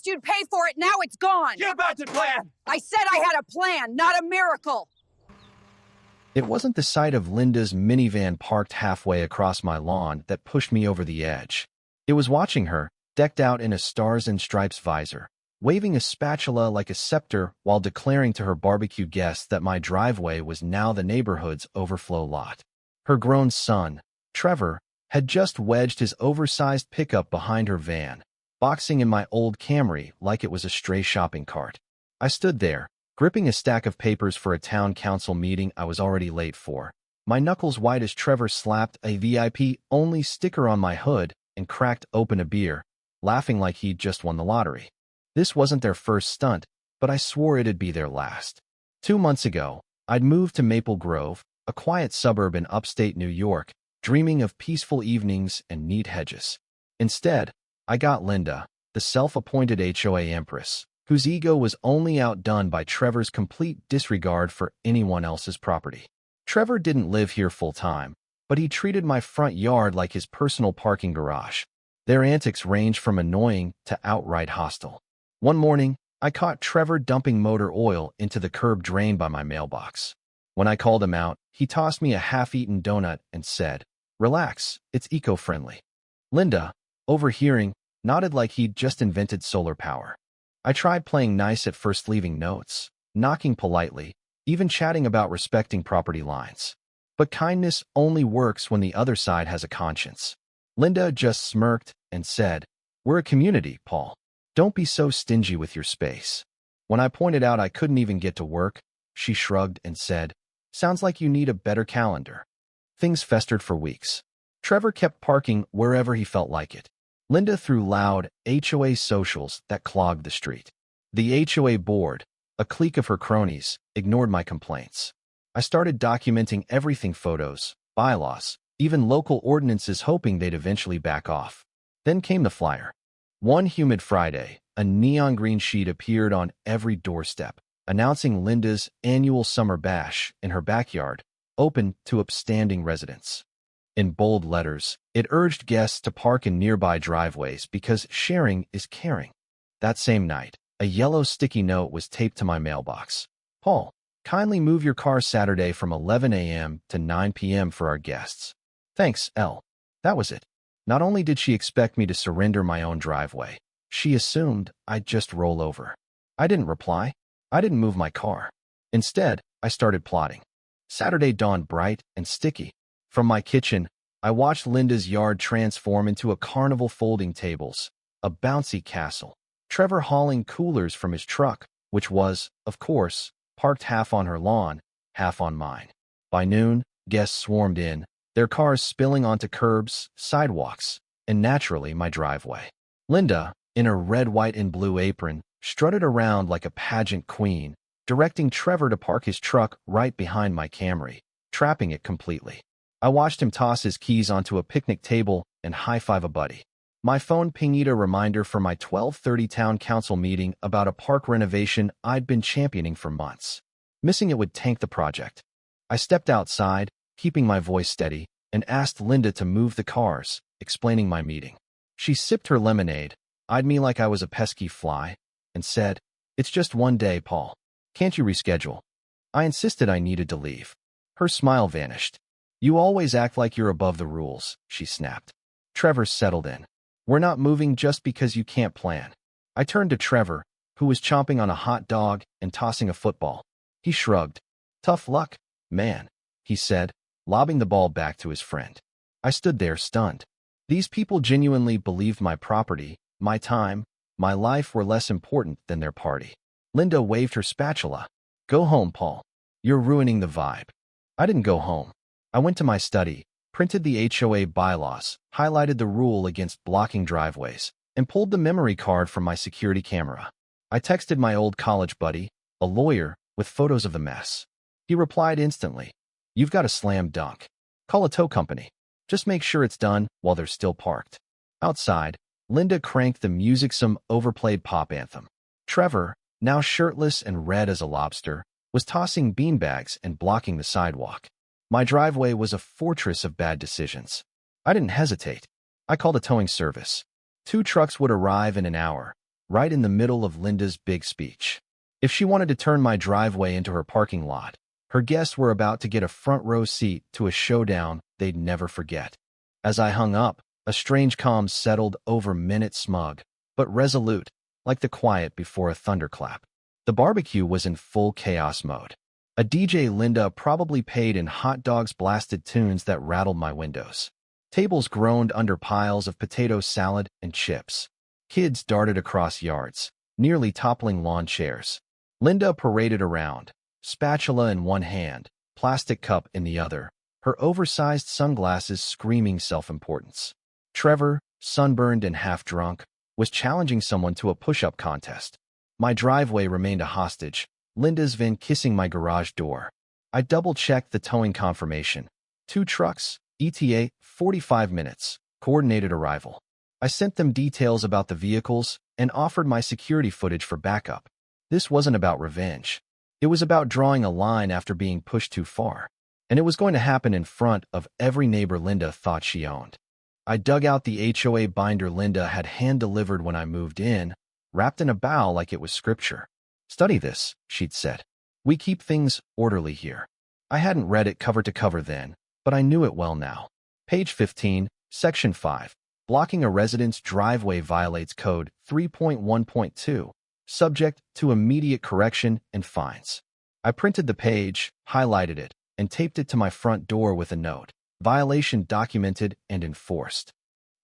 you'd pay for it, now it's gone! Get about the plan! I said I had a plan, not a miracle! It wasn't the sight of Linda's minivan parked halfway across my lawn that pushed me over the edge. It was watching her, decked out in a stars and stripes visor, waving a spatula like a scepter while declaring to her barbecue guests that my driveway was now the neighborhood's overflow lot. Her grown son, Trevor, had just wedged his oversized pickup behind her van, boxing in my old Camry like it was a stray shopping cart. I stood there, gripping a stack of papers for a town council meeting I was already late for, my knuckles white as Trevor slapped a VIP-only sticker on my hood and cracked open a beer, laughing like he'd just won the lottery. This wasn't their first stunt, but I swore it'd be their last. 2 months ago, I'd moved to Maple Grove, a quiet suburb in upstate New York, dreaming of peaceful evenings and neat hedges. Instead, I got Linda, the self-appointed HOA empress, whose ego was only outdone by Trevor's complete disregard for anyone else's property. Trevor didn't live here full-time, but he treated my front yard like his personal parking garage. Their antics ranged from annoying to outright hostile. One morning, I caught Trevor dumping motor oil into the curb drain by my mailbox. When I called him out, he tossed me a half-eaten donut and said, "Relax, it's eco-friendly." Linda, overhearing, nodded like he'd just invented solar power. I tried playing nice at first, leaving notes, knocking politely, even chatting about respecting property lines. But kindness only works when the other side has a conscience. Linda just smirked and said, "We're a community, Paul. Don't be so stingy with your space." When I pointed out I couldn't even get to work, she shrugged and said, "Sounds like you need a better calendar." Things festered for weeks. Trevor kept parking wherever he felt like it. Linda threw loud HOA socials that clogged the street. The HOA board, a clique of her cronies, ignored my complaints. I started documenting everything: photos, bylaws, even local ordinances, hoping they'd eventually back off. Then came the flyer. One humid Friday, a neon green sheet appeared on every doorstep, announcing Linda's annual summer bash in her backyard, open to upstanding residents. In bold letters, it urged guests to park in nearby driveways because sharing is caring. That same night, a yellow sticky note was taped to my mailbox. "Paul, kindly move your car Saturday from 11 a.m. to 9 p.m. for our guests. Thanks, L." That was it. Not only did she expect me to surrender my own driveway, she assumed I'd just roll over. I didn't reply. I didn't move my car. Instead, I started plotting. Saturday dawned bright and sticky. From my kitchen, I watched Linda's yard transform into a carnival: folding tables, a bouncy castle, Trevor hauling coolers from his truck, which was, of course, parked half on her lawn, half on mine. By noon, guests swarmed in, their cars spilling onto curbs, sidewalks, and naturally my driveway. Linda, in her red, white, and blue apron, strutted around like a pageant queen, directing Trevor to park his truck right behind my Camry, trapping it completely. I watched him toss his keys onto a picnic table and high-five a buddy. My phone pinged a reminder for my 12:30 town council meeting about a park renovation I'd been championing for months. Missing it would tank the project. I stepped outside, keeping my voice steady, and asked Linda to move the cars, explaining my meeting. She sipped her lemonade, eyed me like I was a pesky fly, and said, "It's just one day, Paul. Can't you reschedule?" I insisted I needed to leave. Her smile vanished. "You always act like you're above the rules," she snapped. Trevor settled in. "We're not moving just because you can't plan." I turned to Trevor, who was chomping on a hot dog and tossing a football. He shrugged. "Tough luck, man," he said, lobbing the ball back to his friend. I stood there stunned. These people genuinely believed my property, my time, my life were less important than their party. Linda waved her spatula. "Go home, Paul. You're ruining the vibe." I didn't go home. I went to my study, printed the HOA bylaws, highlighted the rule against blocking driveways, and pulled the memory card from my security camera. I texted my old college buddy, a lawyer, with photos of the mess. He replied instantly, "You've got a slam dunk. Call a tow company. Just make sure it's done while they're still parked." Outside, Linda cranked the music-some overplayed pop anthem. Trevor, now shirtless and red as a lobster, was tossing beanbags and blocking the sidewalk. My driveway was a fortress of bad decisions. I didn't hesitate. I called a towing service. 2 trucks would arrive in an hour, right in the middle of Linda's big speech. If she wanted to turn my driveway into her parking lot, her guests were about to get a front row seat to a showdown they'd never forget. As I hung up, a strange calm settled over Minute, smug, but resolute, like the quiet before a thunderclap. The barbecue was in full chaos mode. A DJ Linda probably paid in hot dogs blasted tunes that rattled my windows. Tables groaned under piles of potato salad and chips. Kids darted across yards, nearly toppling lawn chairs. Linda paraded around, spatula in one hand, plastic cup in the other, her oversized sunglasses screaming self-importance. Trevor, sunburned and half-drunk, was challenging someone to a push-up contest. My driveway remained a hostage, Linda's van kissing my garage door. I double-checked the towing confirmation. 2 trucks, ETA, 45 minutes, coordinated arrival. I sent them details about the vehicles and offered my security footage for backup. This wasn't about revenge. It was about drawing a line after being pushed too far. And it was going to happen in front of every neighbor Linda thought she owned. I dug out the HOA binder Linda had hand-delivered when I moved in, wrapped in a bow like it was scripture. "Study this," she'd said. "We keep things orderly here." I hadn't read it cover to cover then, but I knew it well now. Page 15, Section 5. Blocking a resident's driveway violates Code 3.1.2, subject to immediate correction and fines. I printed the page, highlighted it, and taped it to my front door with a note. Violation documented and enforced.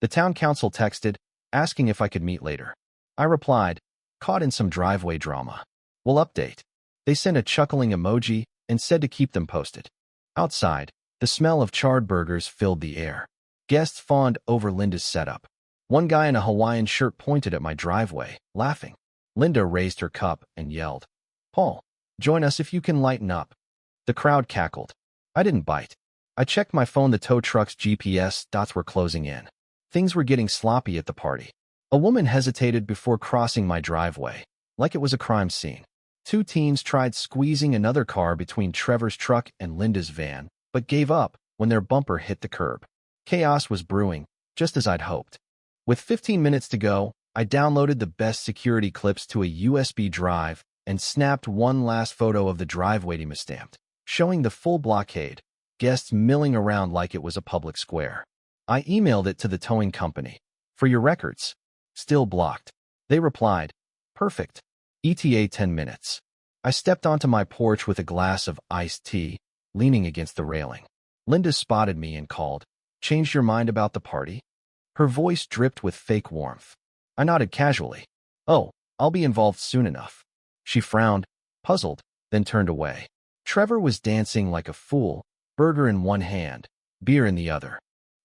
The town council texted, asking if I could meet later. I replied, caught in some driveway drama. "We'll update." They sent a chuckling emoji and said to keep them posted. Outside, the smell of charred burgers filled the air. Guests fawned over Linda's setup. One guy in a Hawaiian shirt pointed at my driveway, laughing. Linda raised her cup and yelled, "Paul, join us if you can lighten up." The crowd cackled. I didn't bite. I checked my phone. The tow truck's GPS dots were closing in. Things were getting sloppy at the party. A woman hesitated before crossing my driveway, like it was a crime scene. 2 teens tried squeezing another car between Trevor's truck and Linda's van, but gave up when their bumper hit the curb. Chaos was brewing, just as I'd hoped. With 15 minutes to go, I downloaded the best security clips to a USB drive and snapped one last photo of the driveway stamped, showing the full blockade, guests milling around like it was a public square. I emailed it to the towing company. "For your records." "Still blocked." They replied, "Perfect. ETA 10 minutes. I stepped onto my porch with a glass of iced tea, leaning against the railing. Linda spotted me and called, "Changed your mind about the party?" Her voice dripped with fake warmth. I nodded casually. "Oh, I'll be involved soon enough." She frowned, puzzled, then turned away. Trevor was dancing like a fool, burger in one hand, beer in the other.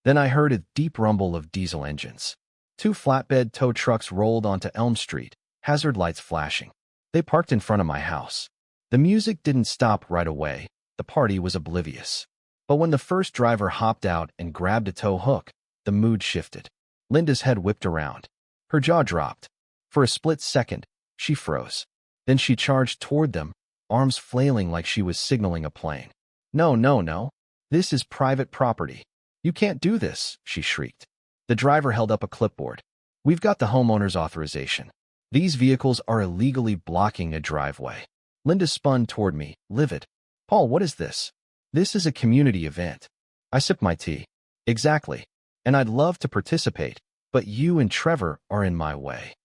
Then I heard a deep rumble of diesel engines. 2 flatbed tow trucks rolled onto Elm Street, hazard lights flashing. They parked in front of my house. The music didn't stop right away. The party was oblivious. But when the first driver hopped out and grabbed a tow hook, the mood shifted. Linda's head whipped around. Her jaw dropped. For a split second, she froze. Then she charged toward them, arms flailing like she was signaling a plane. "No, no, no. This is private property. You can't do this," she shrieked. The driver held up a clipboard. "We've got the homeowner's authorization. These vehicles are illegally blocking a driveway." Linda spun toward me, livid. "Paul, what is this?" "This is a community event." I sipped my tea. "Exactly. And I'd love to participate, but you and Trevor are in my way."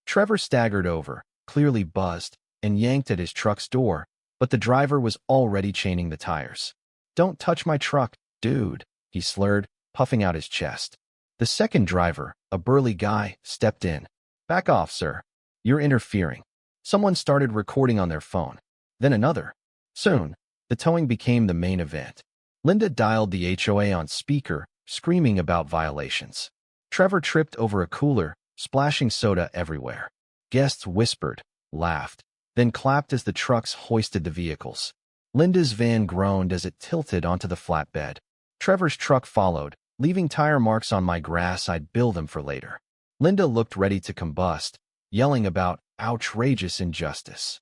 Trevor staggered over, clearly buzzed, and yanked at his truck's door, but the driver was already chaining the tires. "Don't touch my truck, dude," he slurred, puffing out his chest. The second driver, a burly guy, stepped in. "Back off, sir. You're interfering." Someone started recording on their phone. Then another. Soon, the towing became the main event. Linda dialed the HOA on speaker, screaming about violations. Trevor tripped over a cooler, splashing soda everywhere. Guests whispered, laughed, then clapped as the trucks hoisted the vehicles. Linda's van groaned as it tilted onto the flatbed. Trevor's truck followed, leaving tire marks on my grass. I'd bill them for later. Linda looked ready to combust, yelling about outrageous injustice.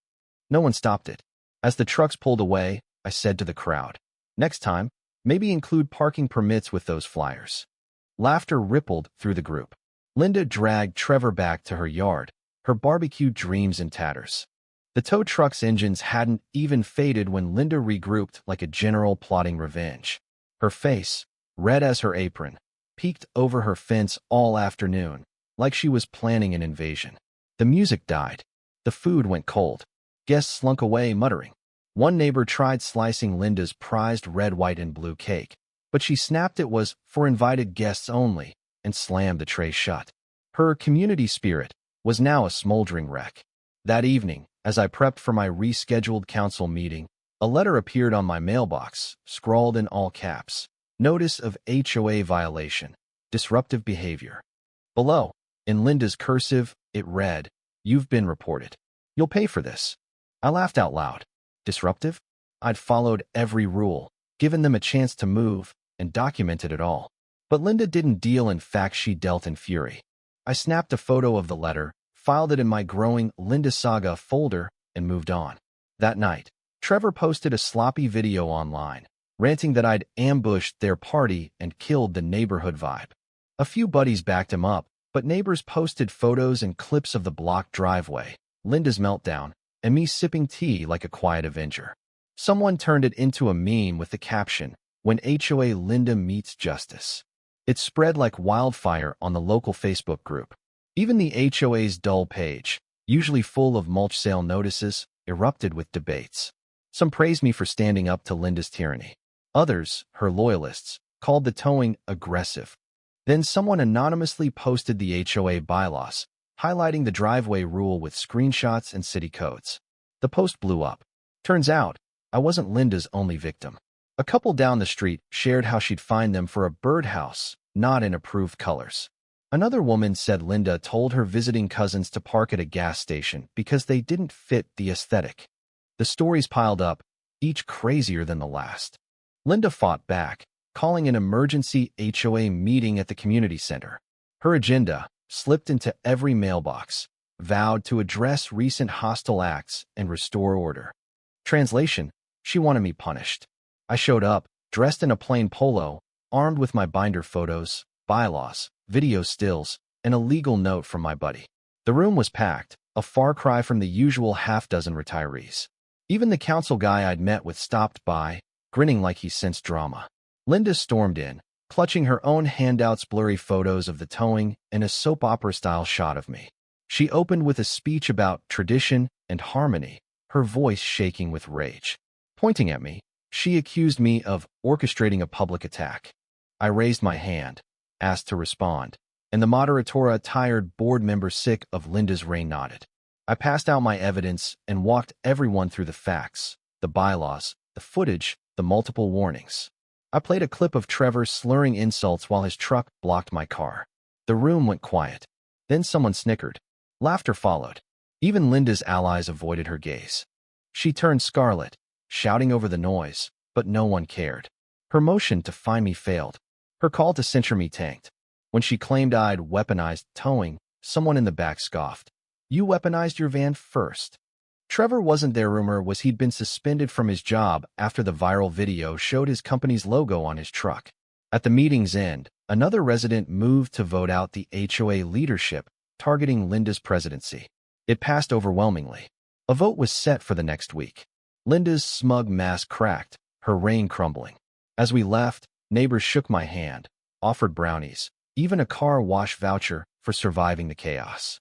No one stopped it. As the trucks pulled away, I said to the crowd, "Next time, maybe include parking permits with those flyers." Laughter rippled through the group. Linda dragged Trevor back to her yard, her barbecue dreams in tatters. The tow truck's engines hadn't even faded when Linda regrouped like a general plotting revenge. Her face, red as her apron, peeked over her fence all afternoon, like she was planning an invasion. The music died. The food went cold. Guests slunk away muttering. One neighbor tried slicing Linda's prized red, white, and blue cake, but she snapped it was for invited guests only and slammed the tray shut. Her community spirit was now a smoldering wreck. That evening, as I prepped for my rescheduled council meeting, a letter appeared on my mailbox, scrawled in all caps. Notice of HOA violation. Disruptive behavior. Below, in Linda's cursive, it read, "You've been reported. You'll pay for this." I laughed out loud. Disruptive? I'd followed every rule, given them a chance to move, and documented it all. But Linda didn't deal. In fact, she dealt in fury. I snapped a photo of the letter, filed it in my growing Linda Saga folder, and moved on. That night, Trevor posted a sloppy video online, ranting that I'd ambushed their party and killed the neighborhood vibe. A few buddies backed him up, but neighbors posted photos and clips of the blocked driveway, Linda's meltdown, and me sipping tea like a quiet avenger. Someone turned it into a meme with the caption, "When HOA Linda meets justice." It spread like wildfire on the local Facebook group. Even the HOA's dull page, usually full of mulch sale notices, erupted with debates. Some praised me for standing up to Linda's tyranny. Others, her loyalists, called the towing aggressive. Then someone anonymously posted the HOA bylaws, highlighting the driveway rule with screenshots and city codes. The post blew up. Turns out, I wasn't Linda's only victim. A couple down the street shared how she'd find them for a birdhouse, not in approved colors. Another woman said Linda told her visiting cousins to park at a gas station because they didn't fit the aesthetic. The stories piled up, each crazier than the last. Linda fought back, calling an emergency HOA meeting at the community center. Her agenda slipped into every mailbox, vowed to address recent hostile acts and restore order. Translation: she wanted me punished. I showed up, dressed in a plain polo, armed with my binder photos, bylaws, video stills, and a legal note from my buddy. The room was packed, a far cry from the usual half-dozen retirees. Even the council guy I'd met with stopped by, grinning like he sensed drama. Linda stormed in, clutching her own handouts, blurry photos of the towing, and a soap opera-style shot of me. She opened with a speech about tradition and harmony, her voice shaking with rage. Pointing at me, she accused me of orchestrating a public attack. I raised my hand, asked to respond, and the moderatora, tired board member sick of Linda's reign, nodded. I passed out my evidence and walked everyone through the facts, the bylaws, the footage, the multiple warnings. I played a clip of Trevor slurring insults while his truck blocked my car. The room went quiet. Then someone snickered. Laughter followed. Even Linda's allies avoided her gaze. She turned scarlet, shouting over the noise, but no one cared. Her motion to find me failed. Her call to censure me tanked. When she claimed I'd weaponized towing, someone in the back scoffed. "You weaponized your van first." Trevor wasn't there. Rumor was he'd been suspended from his job after the viral video showed his company's logo on his truck. At the meeting's end, another resident moved to vote out the HOA leadership, targeting Linda's presidency. It passed overwhelmingly. A vote was set for the next week. Linda's smug mask cracked, her reign crumbling. As we left, neighbors shook my hand, offered brownies, even a car wash voucher for surviving the chaos.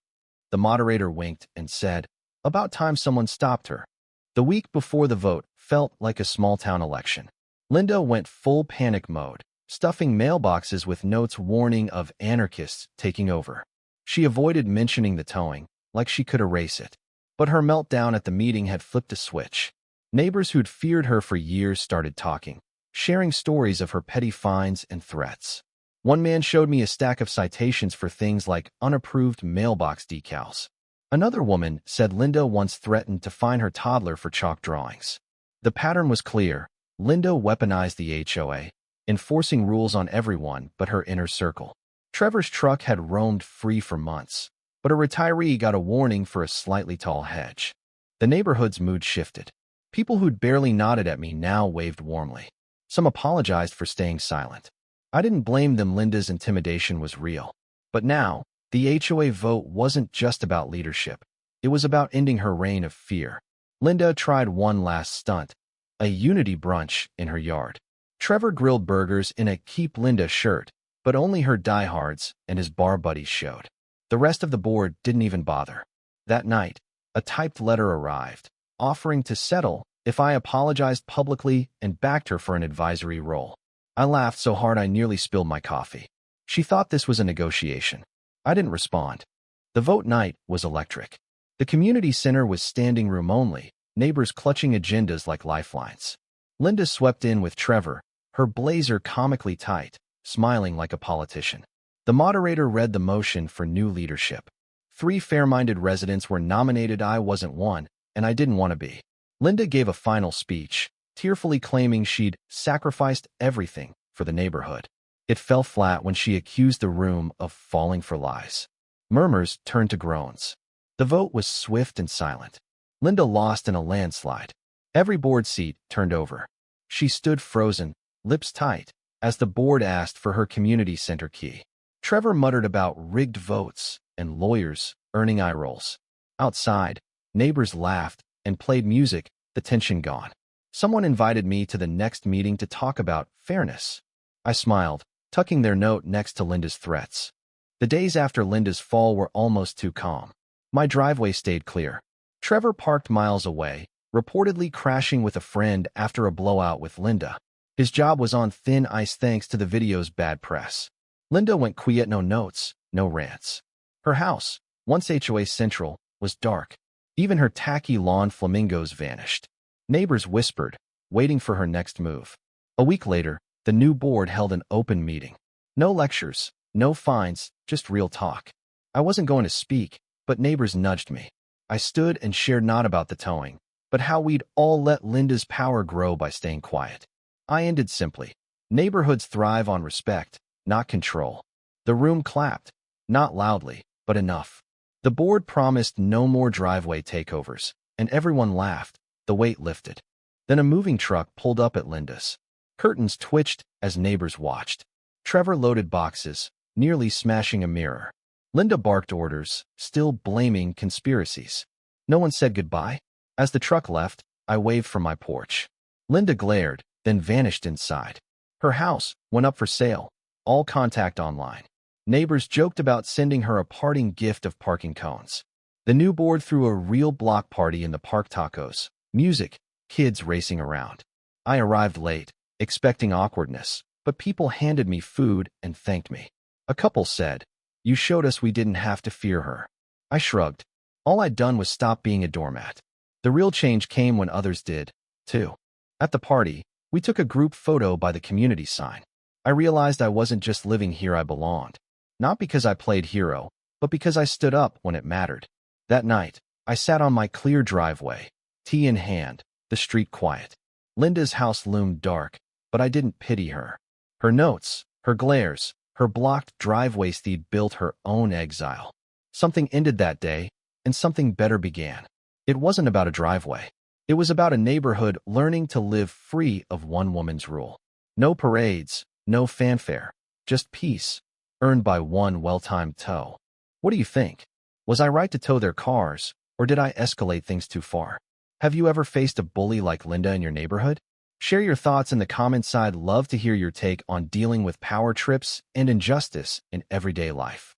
The moderator winked and said, "About time someone stopped her." The week before the vote felt like a small-town election. Linda went full panic mode, stuffing mailboxes with notes warning of anarchists taking over. She avoided mentioning the towing, like she could erase it. But her meltdown at the meeting had flipped a switch. Neighbors who'd feared her for years started talking, sharing stories of her petty fines and threats. One man showed me a stack of citations for things like unapproved mailbox decals. Another woman said Linda once threatened to fine her toddler for chalk drawings. The pattern was clear. Linda weaponized the HOA, enforcing rules on everyone but her inner circle. Trevor's truck had roamed free for months, but a retiree got a warning for a slightly tall hedge. The neighborhood's mood shifted. People who'd barely nodded at me now waved warmly. Some apologized for staying silent. I didn't blame them. Linda's intimidation was real. But now, The HOA vote wasn't just about leadership. It was about ending her reign of fear. Linda tried one last stunt, a unity brunch in her yard. Trevor grilled burgers in a Keep Linda shirt, but only her diehards and his bar buddies showed. The rest of the board didn't even bother. That night, a typed letter arrived, offering to settle if I apologized publicly and backed her for an advisory role. I laughed so hard I nearly spilled my coffee. She thought this was a negotiation. I didn't respond. The vote night was electric. The community center was standing room only, neighbors clutching agendas like lifelines. Linda swept in with Trevor, her blazer comically tight, smiling like a politician. The moderator read the motion for new leadership. 3 fair-minded residents were nominated. I wasn't one, and I didn't want to be. Linda gave a final speech, tearfully claiming she'd sacrificed everything for the neighborhood. It fell flat when she accused the room of falling for lies. Murmurs turned to groans. The vote was swift and silent. Linda lost in a landslide. Every board seat turned over. She stood frozen, lips tight, as the board asked for her community center key. Trevor muttered about rigged votes and lawyers earning eye rolls. Outside, neighbors laughed and played music, the tension gone. Someone invited me to the next meeting to talk about fairness. I smiled, tucking their note next to Linda's threats. The days after Linda's fall were almost too calm. My driveway stayed clear. Trevor parked miles away, reportedly crashing with a friend after a blowout with Linda. His job was on thin ice thanks to the video's bad press. Linda went quiet, no notes, no rants. Her house, once HOA Central, was dark. Even her tacky lawn flamingos vanished. Neighbors whispered, waiting for her next move. A week later, the new board held an open meeting. No lectures, no fines, just real talk. I wasn't going to speak, but neighbors nudged me. I stood and shared not about the towing, but how we'd all let Linda's power grow by staying quiet. I ended simply. Neighborhoods thrive on respect, not control. The room clapped, not loudly, but enough. The board promised no more driveway takeovers, and everyone laughed. The weight lifted. Then a moving truck pulled up at Linda's. Curtains twitched as neighbors watched. Trevor loaded boxes, nearly smashing a mirror. Linda barked orders, still blaming conspiracies. No one said goodbye. As the truck left, I waved from my porch. Linda glared, then vanished inside. Her house went up for sale, all contact online. Neighbors joked about sending her a parting gift of parking cones. The new board threw a real block party in the park, tacos, music, kids racing around. I arrived late, expecting awkwardness, but people handed me food and thanked me. A couple said, "You showed us we didn't have to fear her." I shrugged. All I'd done was stop being a doormat. The real change came when others did, too. At the party, we took a group photo by the community sign. I realized I wasn't just living here, I belonged. Not because I played hero, but because I stood up when it mattered. That night, I sat on my clear driveway, tea in hand, the street quiet. Linda's house loomed dark, but I didn't pity her. Her notes, her glares, her blocked driveway steed built her own exile. Something ended that day, and something better began. It wasn't about a driveway. It was about a neighborhood learning to live free of one woman's rule. No parades, no fanfare, just peace, earned by one well-timed tow. What do you think? Was I right to tow their cars, or did I escalate things too far? Have you ever faced a bully like Linda in your neighborhood? Share your thoughts in the comments. I'd love to hear your take on dealing with power trips and injustice in everyday life.